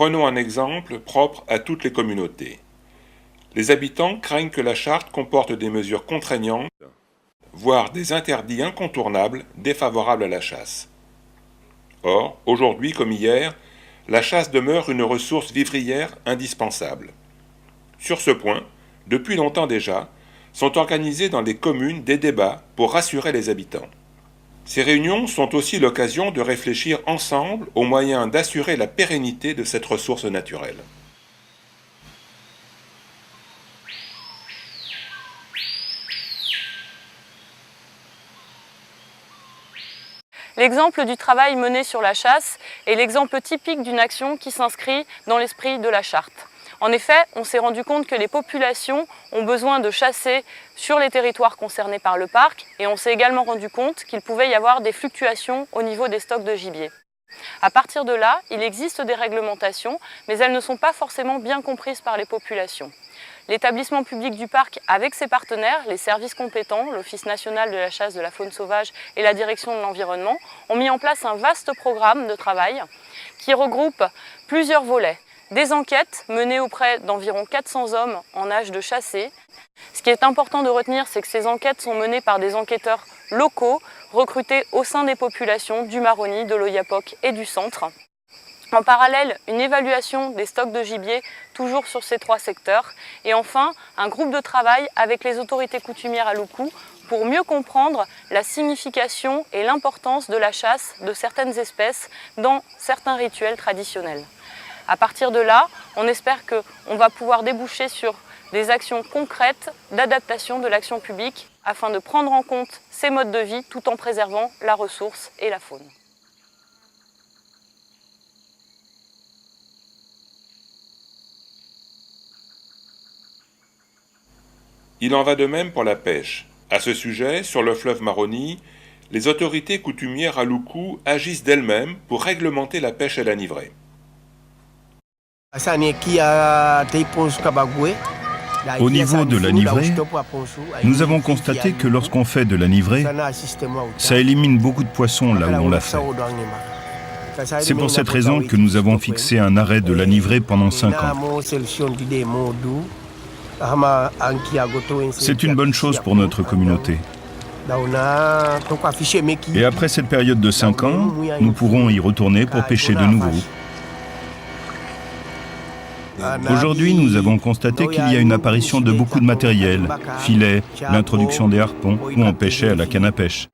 Prenons un exemple propre à toutes les communautés. Les habitants craignent que la charte comporte des mesures contraignantes, voire des interdits incontournables défavorables à la chasse. Or, aujourd'hui comme hier, la chasse demeure une ressource vivrière indispensable. Sur ce point, depuis longtemps déjà, sont organisés dans les communes des débats pour rassurer les habitants. Ces réunions sont aussi l'occasion de réfléchir ensemble aux moyens d'assurer la pérennité de cette ressource naturelle. L'exemple du travail mené sur la chasse est l'exemple typique d'une action qui s'inscrit dans l'esprit de la charte. En effet, on s'est rendu compte que les populations ont besoin de chasser sur les territoires concernés par le parc et on s'est également rendu compte qu'il pouvait y avoir des fluctuations au niveau des stocks de gibier. À partir de là, il existe des réglementations, mais elles ne sont pas forcément bien comprises par les populations. L'établissement public du parc, avec ses partenaires, les services compétents, l'Office national de la chasse, de la faune sauvage et la direction de l'environnement, ont mis en place un vaste programme de travail qui regroupe plusieurs volets. Des enquêtes menées auprès d'environ 400 hommes en âge de chasser. Ce qui est important de retenir, c'est que ces enquêtes sont menées par des enquêteurs locaux recrutés au sein des populations du Maroni, de l'Oyapock et du centre. En parallèle, une évaluation des stocks de gibier, toujours sur ces 3 secteurs. Et enfin, un groupe de travail avec les autorités coutumières à Loukou pour mieux comprendre la signification et l'importance de la chasse de certaines espèces dans certains rituels traditionnels. À partir de là, on espère qu'on va pouvoir déboucher sur des actions concrètes d'adaptation de l'action publique afin de prendre en compte ces modes de vie tout en préservant la ressource et la faune. Il en va de même pour la pêche. À ce sujet, sur le fleuve Maroni, les autorités coutumières à Loukou agissent d'elles-mêmes pour réglementer la pêche à la livrée. Au niveau de la livrée, nous avons constaté que lorsqu'on fait de la livrée, ça élimine beaucoup de poissons là où on l'a fait. C'est pour cette raison que nous avons fixé un arrêt de la livrée pendant 5 ans. C'est une bonne chose pour notre communauté. Et après cette période de 5 ans, nous pourrons y retourner pour pêcher de nouveau. Aujourd'hui, nous avons constaté qu'il y a une apparition de beaucoup de matériel, filets, l'introduction des harpons, où on pêchait à la canne à pêche.